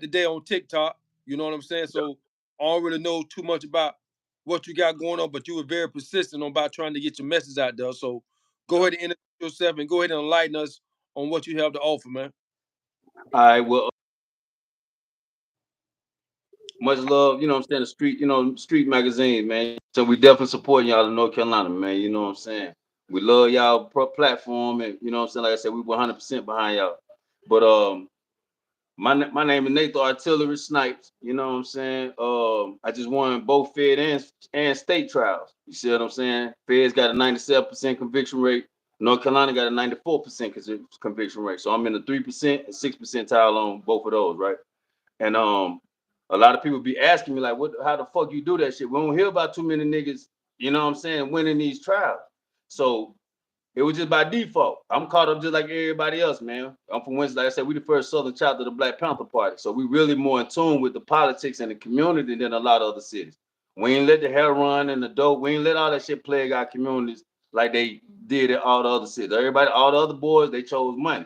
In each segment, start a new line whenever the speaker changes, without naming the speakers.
today on TikTok. You know what I'm saying? So I don't really know too much about what you got going on, but you were very persistent on about trying to get your message out there. So go ahead and introduce yourself and go ahead and enlighten us on what you have to offer, man.
All right, well, much love, you know what I'm saying, the street, street magazine, man. So we definitely supporting y'all in North Carolina, man. You know what I'm saying? We love y'all platform, and you know what I'm saying. Like I said, we 100% behind y'all. But my name is Nathan Artillery Snipes. You know what I'm saying? I just won both Fed and state trials. You see what I'm saying? Fed's got a 97% conviction rate. North Carolina got a 94% conviction rate. So I'm in the 3% and 6% on both of those, right? And a lot of people be asking me like, "What? How the fuck you do that shit?" We don't hear about too many niggas, you know what I'm saying, winning these trials. So it was just by default. I'm caught up just like everybody else, man. I'm from Winston. Like I said, we the first Southern child of the Black Panther Party. So we really more in tune with the politics and the community than a lot of other cities. We ain't let the heroin and the dope, we ain't let all that shit plague our communities like they did in all the other cities. Everybody, all the other boys, they chose money.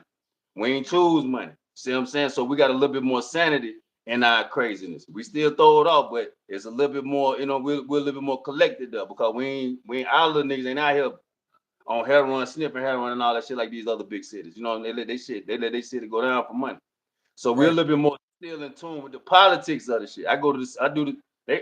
We ain't choose money. See what I'm saying? So we got a little bit more sanity in our craziness. We still throw it off, but it's a little bit more, we're a little bit more collected though, because we ain't our little niggas ain't out here on heroin, sniffing heroin and all that shit like these other big cities. You know, they let they city go down for money. So we're a
Right.
little bit more still in tune with the politics of the shit. I go to this, I do the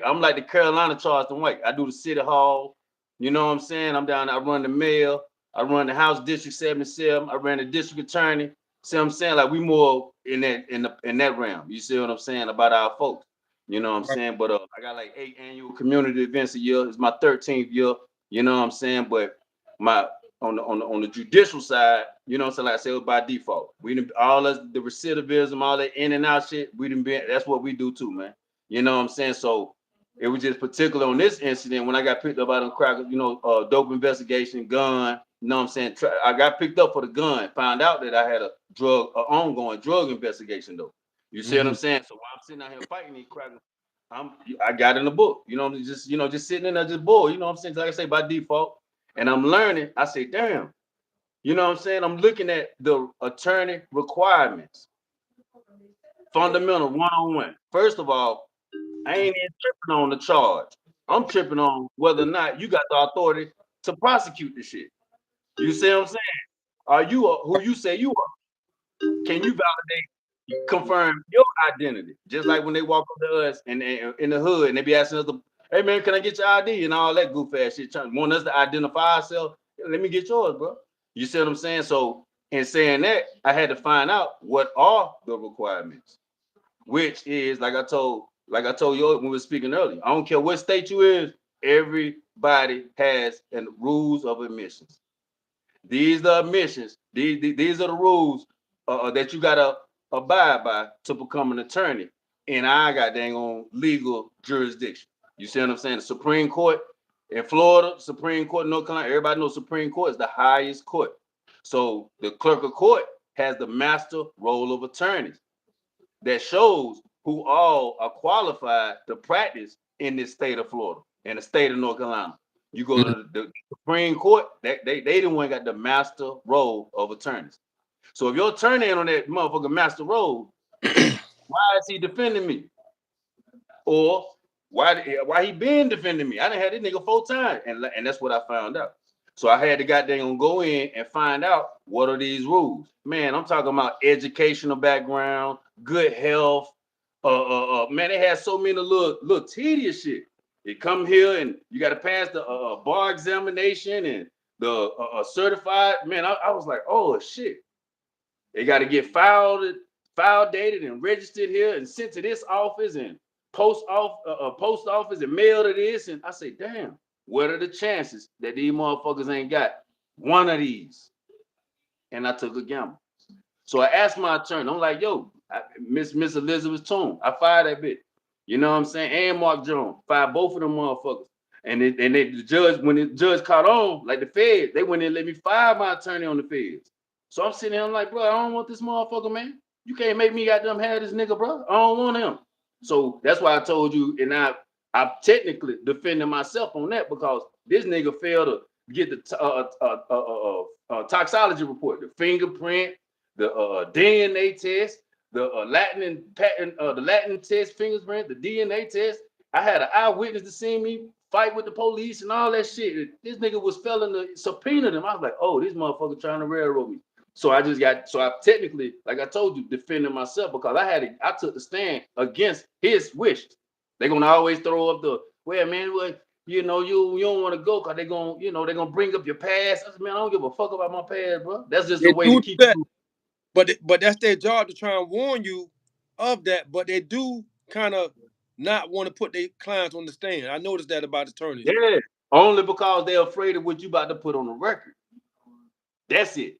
I'm like the Carolina Charleston White. I do the city hall. You know what I'm saying? I'm down, I run the mail, I run the House District 77, I ran the district attorney. See what I'm saying? Like we more in that realm. You see what I'm saying about our folks. You know what I'm
Right.
saying? But I got like 8 annual community events a year. It's my 13th year. You know what I'm saying? But my on the judicial side, you know what I'm saying? Like I said, it was by default. We didn't all us the recidivism, all that in and out shit, we didn't be that's what we do too, man. You know what I'm saying? So it was just particular on this incident when I got picked up out on crackers, dope investigation, gun. You know what I'm saying? I got picked up for the gun, found out that I had a ongoing drug investigation though. You see what I'm
Mm-hmm.
saying? So while I'm sitting out here fighting these crackers, I got in the book, just sitting in there just bored, you know what I'm saying? Like I say, by default. And I'm learning. I say, damn, you know what I'm saying? I'm looking at the attorney requirements, fundamental 101. First of all, I ain't even tripping on the charge. I'm tripping on whether or not you got the authority to prosecute the shit. You see what I'm saying? Are you who you say you are? Can you validate, confirm your identity? Just like when they walk up to us and in the hood and they be asking us, hey man, can I get your ID and all that goof ass shit? Trying want us to identify ourselves. Let me get yours, bro. You see what I'm saying? So in saying that, I had to find out what are the requirements, which is like I told you when we were speaking earlier. I don't care what state you in, everybody has and rules of admissions. These are admissions. These are the rules that you gotta abide by to become an attorney. And I got dang on legal jurisdiction. You see what I'm saying? The Supreme Court in Florida, Supreme Court in North Carolina. Everybody knows Supreme Court is the highest court. So the clerk of court has the master role of attorneys that shows who all are qualified to practice in this state of Florida and the state of North Carolina. You go
Mm-hmm.
to the Supreme Court, they the one got the master role of attorneys. So if your attorney ain't on that motherfucking master role, why is he defending me? Or why he been defending me? I done had this nigga 4 times, and that's what I found out. So I had to goddamn go in and find out what are these rules. Man, I'm talking about educational background, good health. Man, they had so many little tedious shit. You come here and you got to pass the bar examination and the certified. Man, I was like, oh shit. They got to get file dated and registered here and sent to this office and post office and mail to this. And I say, damn, what are the chances that these motherfuckers ain't got one of these? And I took a gamble. So I asked my attorney, I'm like, yo, Miss Elizabeth Toon, I fired that bitch. You know what I'm saying? And Mark Jones, fired both of them motherfuckers. The judge, when the judge caught on, like the feds, they went in and let me fire my attorney on the feds. So I'm sitting there, I'm like, bro, I don't want this motherfucker, man. You can't make me goddamn have this nigga, bro. I don't want him. So that's why I told you, and I'm technically defending myself on that because this nigga failed to get the toxology report, the fingerprint, the DNA test, the Latin and patent, the Latin test, fingerprint, the DNA test. I had an eyewitness to see me fight with the police and all that shit. This nigga was failing to subpoena them. I was like, oh, this motherfucker trying to railroad me. So I just got, so I technically, like I told you, defending myself because I took the stand against his wishes. They're gonna always throw up the, well, man, what, you know, you don't want to go because they're gonna, you know, they're gonna bring up your past. I said, man, I don't give a fuck about my past, bro. That's just
They
a way to
do
keep
that,
you.
but that's their job to try and warn you of that. But they do kind of not want to put their clients on the stand. I noticed that about attorneys.
Yeah, only because they're afraid of what you about to put on the record. That's it.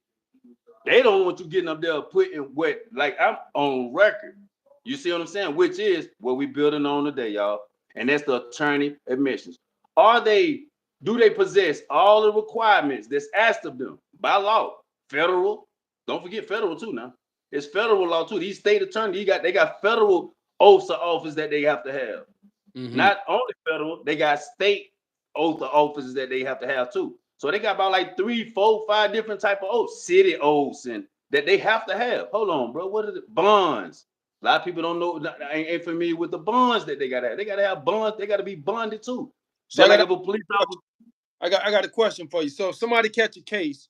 They don't want you getting up there putting what, like I'm on record. You see what I'm saying? Which is what we building on today, y'all. And that's the attorney admissions. Are they, do they possess all the requirements that's asked of them by law? Federal, don't forget federal too now. It's federal law too. These state attorneys, they got federal oaths of office that they have to have.
Mm-hmm.
Not only federal, they got state oath of offices that they have to have too. So they got about like 3, 4, 5 different type of oaths, city oaths, and that they have to have. Hold on, bro. What are the bonds? A lot of people don't know, ain't familiar with the bonds that they gotta have. They gotta have bonds. They gotta be bonded too.
So
Just like if a police officer.
I got a question for you. So if somebody catch a case,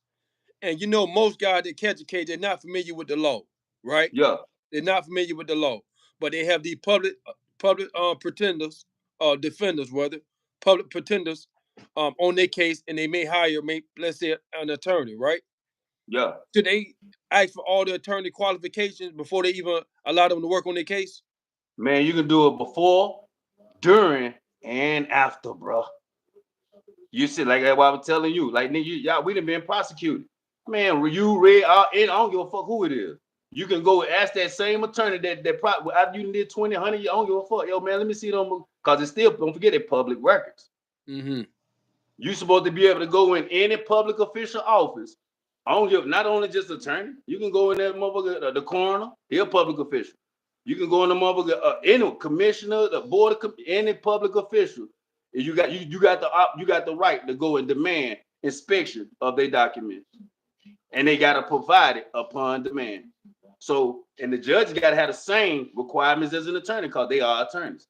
and you know most guys that catch a case, they're not familiar with the law, right?
Yeah,
They're not familiar with the law, but they have these public pretenders, defenders, rather public pretenders, on their case, and they may hire, let's say, an attorney, right?
yeah.
Should they ask for all the attorney qualifications before they even allow them to work on their case?
Man, you can do it before, during, and after, bro. You see, like what I was telling you, like nigga, y'all, we done been prosecuted. Man, you read and I don't give a fuck who it is. You can go ask that same attorney after you did 20, 100, I don't give a fuck. Yo, man, let me see them because it's still, don't forget it, public records.
Mm-hmm.
You supposed to be able to go in any public official office. I don't give, not only just attorney. You can go in there, motherfucker, the coroner, he a public official. You can go in the motherfucker, any commissioner, the board of any public official. You got you got the right to go and demand inspection of their documents, and they got to provide it upon demand. So, and the judge got to have the same requirements as an attorney because they are attorneys.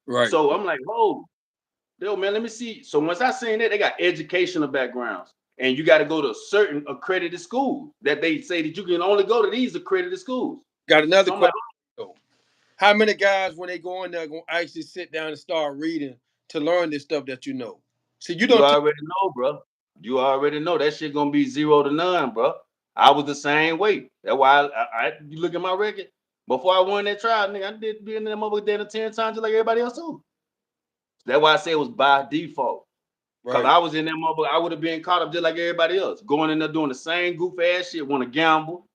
Right.
So I'm like, oh, yo, man, let me see. So once I seen that, they got educational backgrounds, and you got to go to certain accredited schools that they say that you can only go to these accredited schools.
Got another
So I'm like,
question. How many guys, when they go in there, gonna actually sit down and start reading to learn this stuff that you know? See, you
you
don't.
already know, bro. You already know that shit gonna be 0 to none, bro. I was the same way. That's why you look at my record. Before I won that trial, nigga, I did be in that motherfucker there 10 times just like everybody else too. That's why I say it was by default. Cause
Right.
I was in that motherfucker, I would have been caught up just like everybody else, going in there doing the same goof ass shit, want to gamble,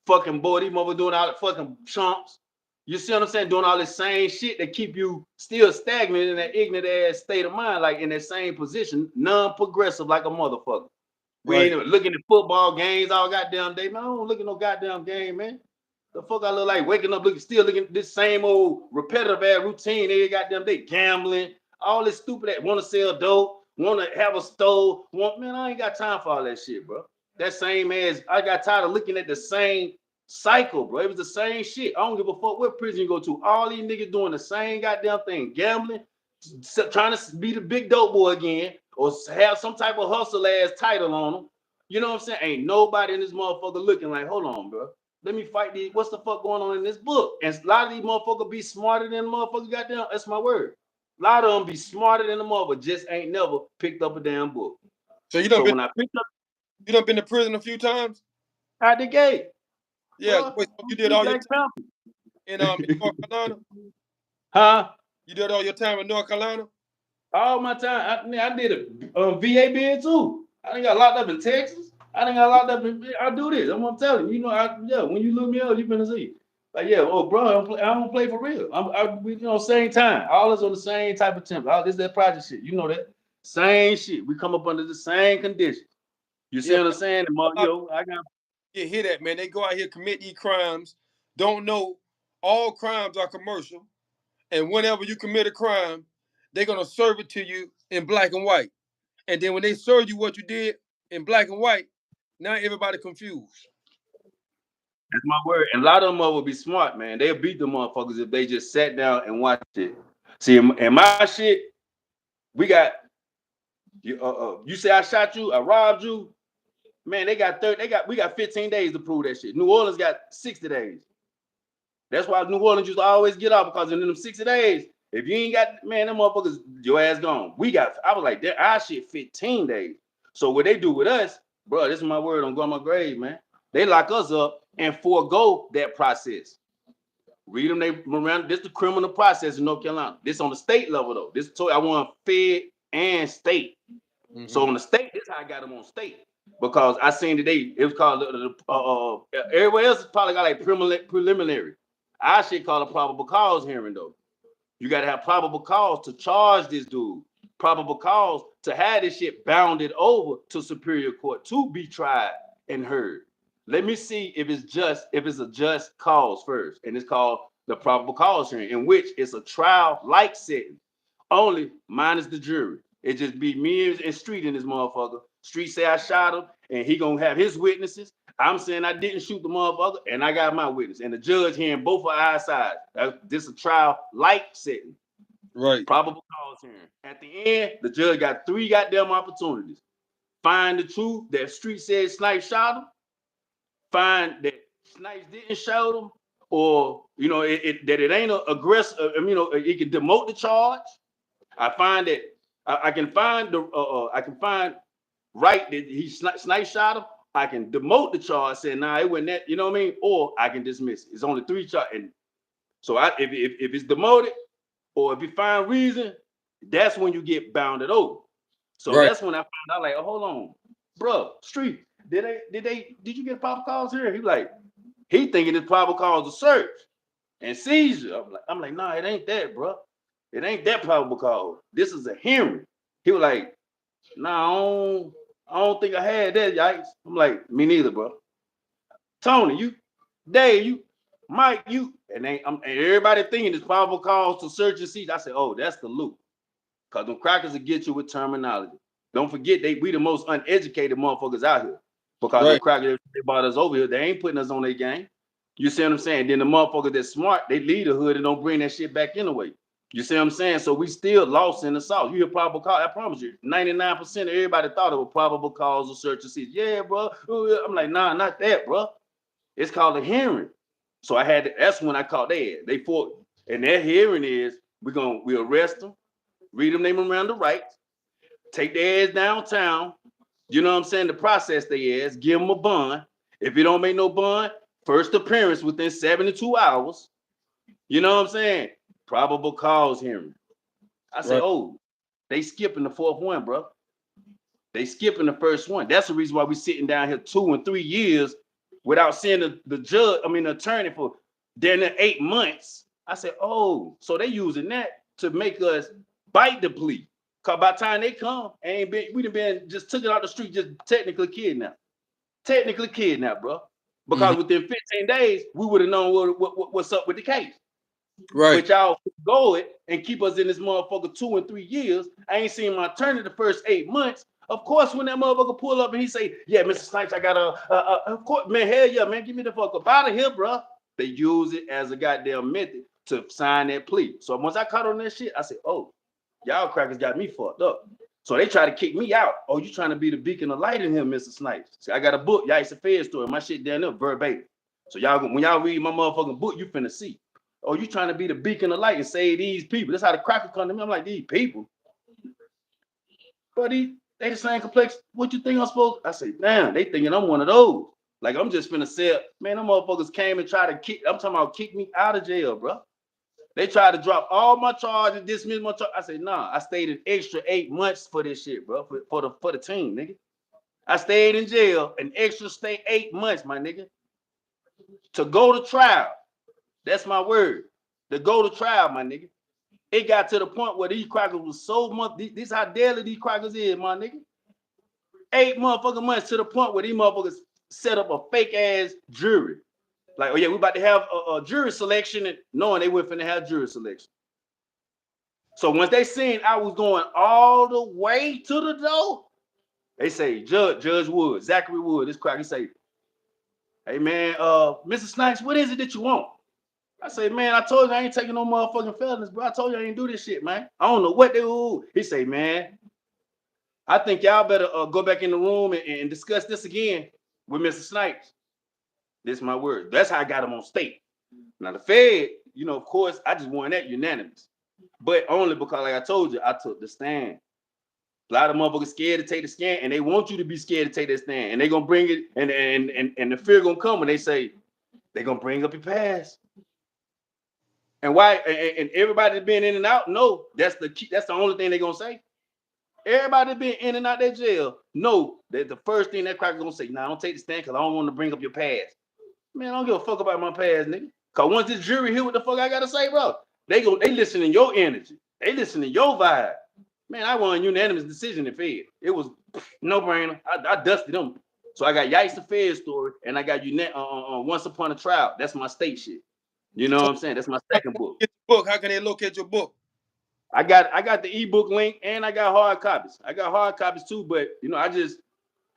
fucking boy, these motherfuckers doing all the fucking chumps. You see what I'm saying? Doing all this same shit that keep you still stagnant in that ignorant ass state of mind, like in that same position, non-progressive like a motherfucker. We ain't
Right.
even looking at football games all goddamn day, man. I don't look at no goddamn game, man. The fuck I look like waking up still looking at this same old repetitive ass routine every goddamn day, gambling, all this stupid that want to sell dope, want to have a stove. Man, I ain't got time for all that shit, bro. That same as I got tired of looking at the same cycle, bro. It was the same shit. I don't give a fuck what prison you go to. All these niggas doing the same goddamn thing, gambling, trying to be the big dope boy again, or have some type of hustle ass title on them. You know what I'm saying? Ain't nobody in this motherfucker looking like, hold on, bro. Let me fight these. What's the fuck going on in this book? And a lot of these motherfuckers be smarter than motherfuckers goddamn. That's my word. A lot of them be smarter than the mother, just ain't never picked up a damn book.
So
So when I picked up
you done been to prison a few times?
out the gate,
Yeah.
bro,
Wait, so
I'm
you did
free
all your
Black
time
Panther.
in North Carolina?
Huh?
You did all your time in North Carolina?
All my time, I did a VA bid too. I done got locked up in Texas. I done got locked up in. I do this. I'm gonna tell you. You know, yeah. When you look me up, you finna see. Like, yeah, oh, bro, I don't play for real. You know, same time. All us on the same type of temp. All this that project shit. You know that same shit. We come up under the same conditions. You see
Yeah.
what I'm saying?
A lot of
I got.
people hear that, man. They go out here commit these crimes, don't know all crimes are commercial, and whenever you commit a crime, they're gonna serve it to you in black and white. And then when they serve you what you did in black and white, now everybody confused.
That's my word. And a lot of them will be smart, man. They'll beat the motherfuckers if they just sat down and watched it. See, in my shit, we got you say I shot you, I robbed you, man. We got 15 days to prove that shit. New Orleans got 60 days. That's why New Orleans used to always get off because in them 60 days, if you ain't got, man, them motherfuckers, your ass gone. I was like, our shit 15 days. So what they do with us, bro, this is my word on my grave, man. They lock us up and forego that process. Read them, this the criminal process in North Carolina. This on the state level, though. I want fed and state. Mm-hmm. So on the state, this is how I got them on state. Because I seen today, it was called, everywhere else probably got like preliminary. I should call a probable cause hearing, though. You got to have probable cause to charge this dude. Probable cause to have this shit bounded over to Superior Court to be tried and heard. Let me see if it's a just cause first. And it's called the probable cause hearing, in which it's a trial-like setting. Only minus the jury. It just be me and Street in this motherfucker. Street say I shot him, and he gonna have his witnesses. I'm saying I didn't shoot the motherfucker, and I got my witness. And the judge hearing both of our sides. This is a trial-like setting.
Right.
Probable cause hearing. At the end, the judge got 3 goddamn opportunities. Find the truth that Street said Snipes shot him. Find that Snipes didn't shoot him, or that it ain't an aggressive. It can demote the charge. I find that I can find right that he Snipes shot him. I can demote the charge, saying nah, it wasn't that. You know what I mean? Or I can dismiss it. It's only 3 charges, and so if it's demoted, or if you find reason, that's when you get bounded over. So That's when I found out, like, oh, hold on, bro, Street, did you get probable cause here? He thinking it's probable cause of search and seizure. I'm like, nah, it ain't that, bro. It ain't that probable cause. This is a hearing. He was like, nah, I don't think I had that, yikes. I'm like, me neither, bro. Tony, you, Dave, you, Mike, you, and everybody thinking it's probable cause to search and seize. I said, oh, that's the loop. Because them crackers will get you with terminology. Don't forget, we the most uneducated motherfuckers out here. Because the crackers, they brought us over here, they ain't putting us on their game. You see what I'm saying? Then the motherfuckers that's smart, they leave the hood and don't bring that shit back in the way. You see what I'm saying? So we still lost in the sauce. You hear probable cause, I promise you, 99% of everybody thought it was probable cause of search and seize. Yeah, bro. I'm like, nah, not that, bro. It's called a hearing. So that's when I called they fought. And that hearing is, we arrest them, read them name around the rights, take their ass downtown, you know what I'm saying, to process their ass, give them a bond. If you don't make no bond, first appearance within 72 hours, you know what I'm saying? Probable cause hearing. I said, oh, they skipping the 4th one, bro. They skipping the first one. That's the reason why we sitting down here 2 and 3 years without seeing the attorney for damn near 8 months. I said, oh, so they using that to make us bite the plea. Cause by the time they come, we done been just took it out the street, just technically kidnapped. Technically kidnapped, bro. Because within 15 days, we would have known what's up with the case. Right. But y'all go it and keep us in this motherfucker 2 and 3 years. I ain't seen my attorney the first 8 months. Of course, when that motherfucker pull up and he say, yeah, Mr. Snipes, I got of course, man, hell yeah, man, get me the fuck up out of here, bro. They use it as a goddamn method to sign that plea. So once I caught on that shit, I said, oh, y'all crackers got me fucked up. So they try to kick me out. Oh, you trying to be the beacon of light in here, Mr. Snipes. See, I got a book, Yipes NC story. My shit down there verbatim. So when y'all read my motherfucking book, you finna see. Oh, you trying to be the beacon of light and save these people. That's how the crackers come to me. I'm like, these people. But they the same complex. What you think I'm supposed to? I say, damn, they thinking I'm one of those. Like, I'm just finna say, man, them motherfuckers came and tried to I'm talking about kick me out of jail, bro. They tried to drop all my charges, dismiss my charge. I said, nah, I stayed an extra 8 months for this shit, bro, for the team, nigga. I stayed in jail an extra 8 months, my nigga, to go to trial. That's my word. To go to trial, my nigga. It got to the point where these crackers was so much. This how deadly these crackers is, my nigga. 8 motherfucking months to the point where these motherfuckers set up a fake ass jury. Like, oh yeah, we about to have a jury selection, and knowing they weren't finna have jury selection. So once they seen I was going all the way to the door, they say, Judge Wood, Zachary Wood, this cracker, he say, Hey man, Mr. Snipes, what is it that you want? I say, man, I told you I ain't taking no motherfucking felonies, bro. I told you I ain't do this shit, man. I don't know what they do. He say, man, I think y'all better go back in the room and discuss this again with Mr. Snipes. This is my word. That's how I got him on state. Now the Fed, of course, I just won that unanimous, but only because, like I told you, I took the stand. A lot of motherfuckers scared to take the stand, and they want you to be scared to take that stand, and they gonna bring it, and the fear gonna come when they say they gonna bring up your past. And why? And everybody that's been in and out, no, that's the key. That's the only thing they gonna say. Everybody that's been in and out that jail, no, that the first thing that cracker gonna say, nah, don't take the stand because I don't want to bring up your past. Man, I don't give a fuck about my past, nigga. Cause once this jury hear what the fuck I gotta say, bro, they listen to your energy. They listen to your vibe. Man, I won a unanimous decision in Fed. It was no brainer. I dusted them. So I got Yipes the Fed story, and I got Once Upon a Trial. That's my state shit. You know
So
what I'm saying? That's my second book.
get the book. How can they locate your book?
I got the ebook link, and I got hard copies. I got hard copies too, but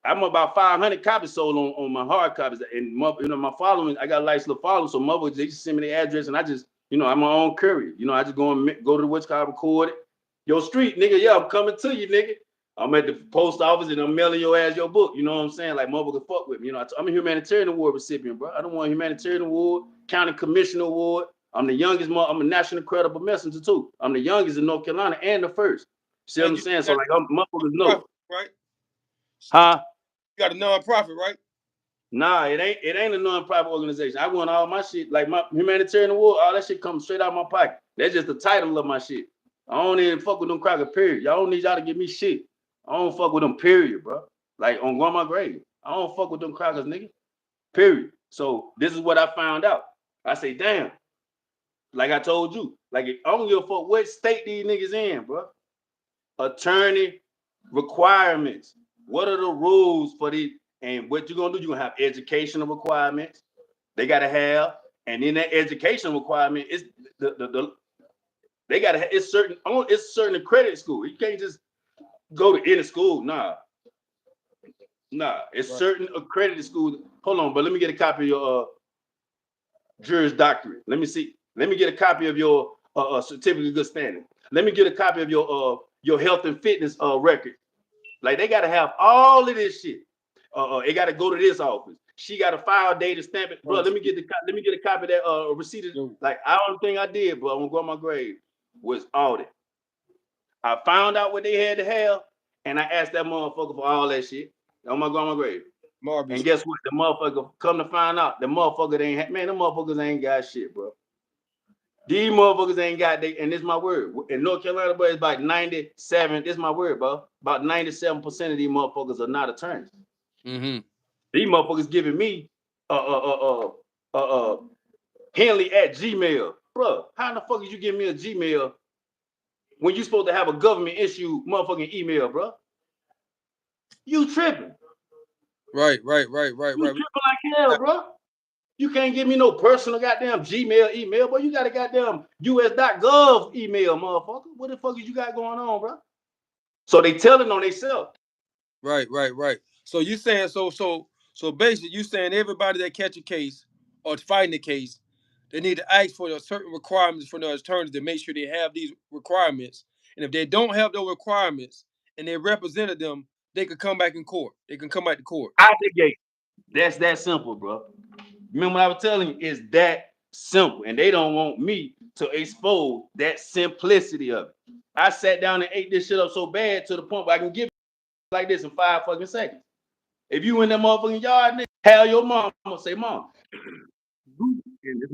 I'm about 500 copies sold on my hard copies, and my following, I got a nice little following, so mother they just send me the address, and I just I'm my own courier. I just go to the what's called record it. Yo, street nigga, yeah, I'm coming to you, nigga. I'm at the post office and I'm mailing your ass your book. You know what I'm saying? Like motherfucker fuck with me. I'm a humanitarian award recipient, bro. I don't want a humanitarian award, county commissioner award. I'm the youngest. I'm a national credible messenger too. I'm the youngest in North Carolina and the first. See what
And
I'm
you
saying? So
got
like, motherfuckers
a
know,
nonprofit, right?
huh?
You got a nonprofit, right?
Nah, it ain't a non-profit organization. I won all my shit, like my humanitarian award, all that shit comes straight out of my pocket. That's just the title of my shit. I don't even fuck with them cracker, period. Y'all don't need y'all to give me shit. I don't fuck with them, period, bro. Like on grandma grave. I don't fuck with them crackers, nigga. Period. So this is what I found out. I say, damn, like I told you, like I don't give a fuck what state these niggas in, bro. Attorney requirements. What are the rules for the and what you're gonna do? You're gonna have educational requirements. They gotta have, and in that education requirement, it's they gotta have it's certain accredited school. You can't just go to any school. Nah, it's
Right.
certain accredited schools. Hold on, but let me get a copy of your Juris Doctorate. Let me see. Let me get a copy of your certificate of good standing. Let me get a copy of your health and fitness record. Like they gotta have all of this shit. It gotta go to this office. She got to file date and stamp it, bro. Let me get a copy of that receipt. Like I don't think I did, bro. I'm gonna go on my grave. Was audit. I found out what they had to have, and I asked that motherfucker for all that shit. On my grave.
Marvelous.
And guess what? The motherfucker come to find out, the motherfucker man, them motherfuckers ain't got shit, bro. These motherfuckers ain't got and this is my word. In North Carolina, bro, it's about 97. This is my word, bro. About 97% of these motherfuckers are not attorneys.
Mm-hmm.
These motherfuckers giving me Henley at Gmail. Bro, how the fuck is you giving me a Gmail when you supposed to have a government issue motherfucking email, bro? You tripping.
Right.
You tripping like hell, bro. You can't give me no personal goddamn Gmail email, but you got a goddamn US.gov email, motherfucker. What the fuck is you got going on, bro? So they telling on themselves.
Right. So you saying so basically you saying everybody that catch a case or fighting the case, they need to ask for certain requirements from the attorneys to make sure they have these requirements. And if they don't have those requirements and they represented them, they could come back in court. They can come back to court.
Out the gate. That's that simple, bro. Remember what I was telling you? It's that simple. And they don't want me to expose that simplicity of it. I sat down and ate this shit up so bad to the point where I can give it like this in 5 fucking seconds. If you in that motherfucking yard, nigga, have your mom say, Mom. And this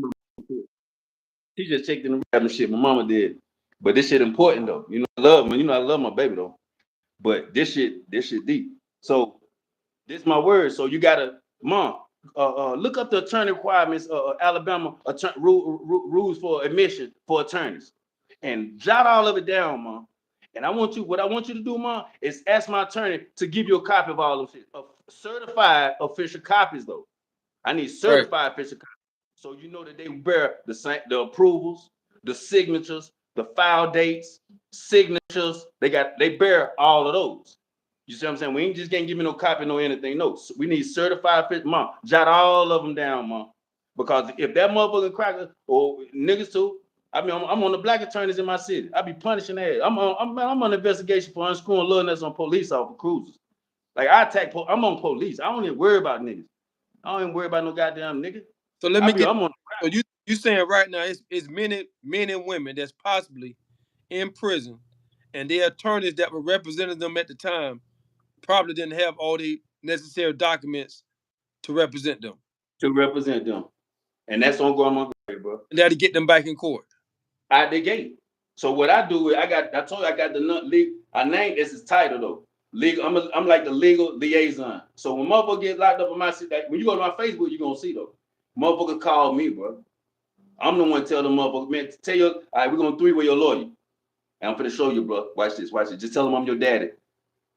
she just checked in the random shit. My mama did. But this shit important though. I love me. I love my baby though. But this shit deep. So this my word. So you gotta, Mom, look up the attorney requirements, Alabama rules for admission for attorneys, and jot all of it down, Mom. And what I want you to do, Mom, is ask my attorney to give you a copy of all of it, certified official copies though. I need
Right.
certified official copies, so you know that they bear the approvals, the signatures, the file dates, signatures. They bear all of those. You see what I'm saying? We ain't just can't give me no copy, no anything. No, we need certified fit. Mom, jot all of them down, mom. Because if that motherfucking cracker or niggas too, I mean, I'm on the black attorneys in my city. I be punishing that. I'm on investigation for unscrewing little nuts on police officer cruisers. Like I attack, I'm on police. I don't even worry about niggas. I don't even worry about no goddamn nigga.
So let me get.
I'm on.
So you saying right now it's many men and women that's possibly in prison, and their attorneys that were representing them at the time probably didn't have all the necessary documents to represent them.
To represent them, and that's on going on, bro.
And that to get them back in court.
Out the gate. So what I do is I told you I got the legal. I named this is title though. Legal. I'm like the legal liaison. So when motherfucker get locked up in my city, like when you go to my Facebook, you gonna see though. Motherfucker call me, bro. I'm the one tell the motherfucker, man, tell you, all right, we're gonna three-way your lawyer. And I'm finna show you, bro. Watch this, watch this. Just tell him I'm your daddy.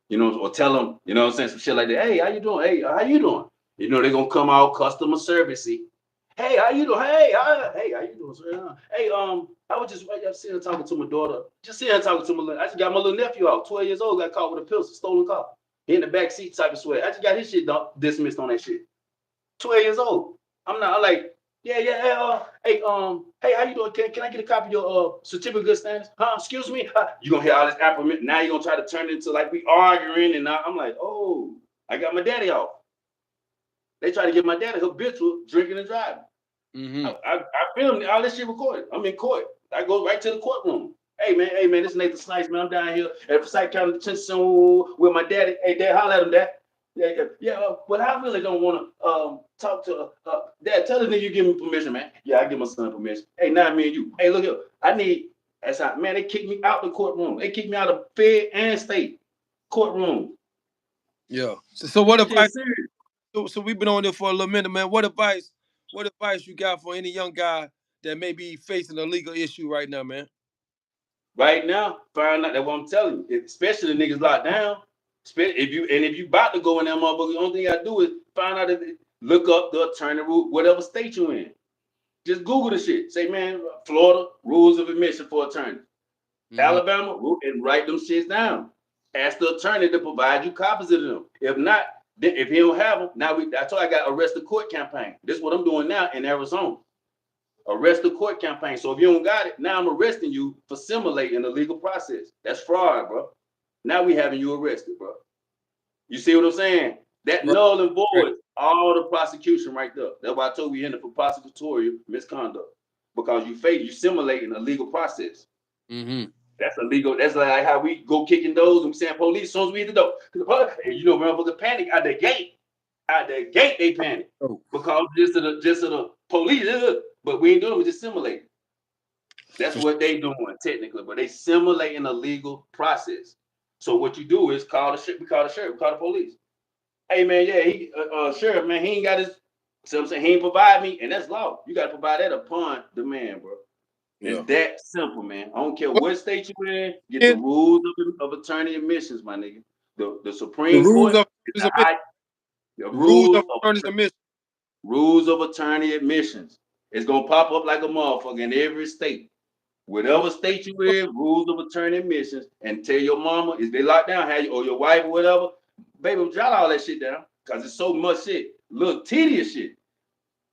You know, or tell them, you know what I'm saying, some shit like that. Hey, how you doing? Hey, how you doing? You know, they're gonna come out customer servicey. Hey, how you doing? Hey, how you doing, sir? Hey, I was just sitting here talking to my daughter. Just sitting here talking to I just got my little nephew out, 12 years old, got caught with a pistol, stolen car. He in the back seat type of sweat. I just got his shit dismissed on that shit. 12 years old. I'm like, yeah, hey, how you doing? Can I get a copy of your certificate of good standards? Excuse me. You gonna hear all this affirmation. Now you gonna try to turn it into like we arguing, and I'm like, oh, I got my daddy off. They try to get my daddy habitual drinking and driving.
Mm-hmm.
I filmed all this shit recorded. I'm in court. I go right to the courtroom. Hey man, this is Nathan Snipes, man. I'm down here at Forsyth County Detention with my daddy. Hey, Dad, holler at him, Dad. Yeah. But I really don't want to talk to Dad. Tell the nigga you give me permission, man. Yeah, I give my son permission. Hey, now me and you. Hey, look here. That's how, man. They kicked me out the courtroom. They kicked me out of fed and state courtroom.
Yeah. So what if so we've been on there for a little minute, man. What advice you got for any young guy that may be facing a legal issue right now, man?
Right now, find out that what I'm telling you, especially the niggas locked down. If you about to go in that motherfucker, the only thing you gotta do is find out look up the attorney rule, whatever state you in. Just Google the shit. Say, man, Florida rules of admission for attorneys. Mm-hmm. Alabama, and write them shits down. Ask the attorney to provide you copies of them. If not, then if he don't have them, that's why I got arrest the court campaign. This is what I'm doing now in Arizona. Arrest the court campaign. So if you don't got it, now I'm arresting you for simulating the legal process. That's fraud, bro. Now we having you arrested, bro. You see what I'm saying? That null and void all the prosecution right there. That's why I told you in it for prosecutorial misconduct. Because you simulating a legal process.
Mm-hmm.
That's illegal. That's like how we go kicking doors and saying police as soon as we hit the door. You know, motherfuckers panic at the gate. At the gate, they panic. Because just to the police, but we ain't doing it, we just simulating. That's what they doing technically, but they simulating a legal process. So what you do is call the sheriff, we call the police. Hey man, yeah, he sheriff, man, he ain't got his, so I'm saying he ain't provide me, and that's law. You gotta provide that upon demand, bro. It's that simple, man. I don't care what state you in, get the rules of attorney admissions, my nigga. The Supreme Court, rules of attorney admissions. It's gonna pop up like a motherfucker in every state. Whatever state you in, rules of attorney admissions, and tell your mama, if they lock down, or your wife or whatever, baby, jot all that shit down. Cause it's so much shit. Little tedious shit.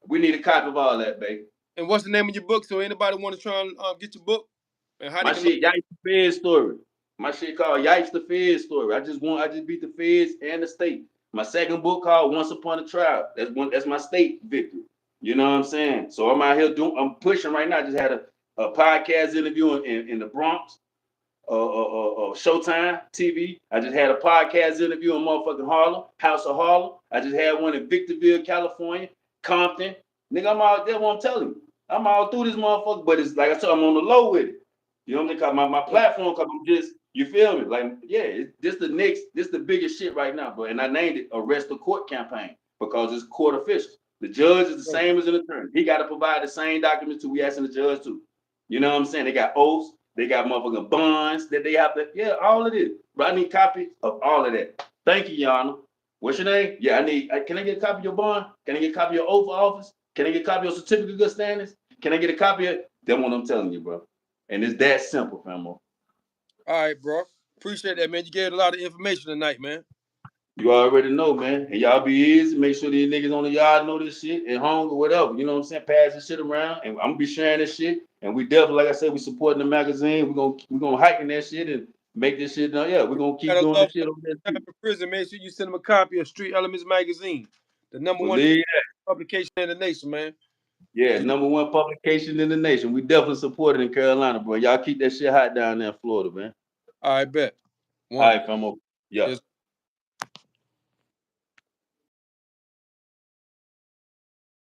We need a copy of all that, baby.
And what's the name of your book? So anybody want to try and get your book? And how
my shit, Yipes the Feds story. My shit called Yipes the Feds story. I just beat the Feds and the state. My second book called Once Upon a Trial. That's my state victory. You know what I'm saying? So I'm out here I'm pushing right now. I just had a podcast interview in the Bronx, Showtime TV. I just had a podcast interview in motherfucking Harlem, House of Harlem. I just had one in Victorville, California, Compton. Nigga, I'm out there. What I'm telling you, I'm all through this motherfucker. But it's like I said, I'm on the low with it. You know what I mean? Cause my platform, cause I'm just, you feel me? Like, yeah, this the biggest shit right now, bro. And I named it Arrest the Court Campaign because it's court officials. The judge is the same as an attorney. He got to provide the same documents to we asking the judge to. You know what I'm saying? They got oaths, they got motherfucking bonds that they have to, all of this. But I need copies of all of that. Thank you, Your Honor. What's your name? Yeah, can I get a copy of your bond? Can I get a copy of your oath of office? Can I get a copy of your certificate of good standards? Can I get a copy of that's what I'm telling you, bro. And it's that simple, famo.
All right, bro. Appreciate that, man. You gave a lot of information tonight, man.
You already know, man. And y'all be easy. Make sure these niggas on the yard know this shit at home or whatever. You know what I'm saying? Pass this shit around. And I'm gonna be sharing this shit. And we definitely, like I said, we supporting the magazine. We're gonna hiking that shit and make this shit done. Yeah, we're gonna keep
Gotta
doing
love
this shit over there
time
too.
in prison. Make sure you send them a copy of Street Elements magazine, the #1
Believe that.
publication in the nation, man.
Yeah,
And you,
#1 publication in the nation. We definitely support it in Carolina, bro. Y'all keep that shit hot down there in Florida, man.
all right, bet.
All
One.
right, famo. Yeah.
Yes.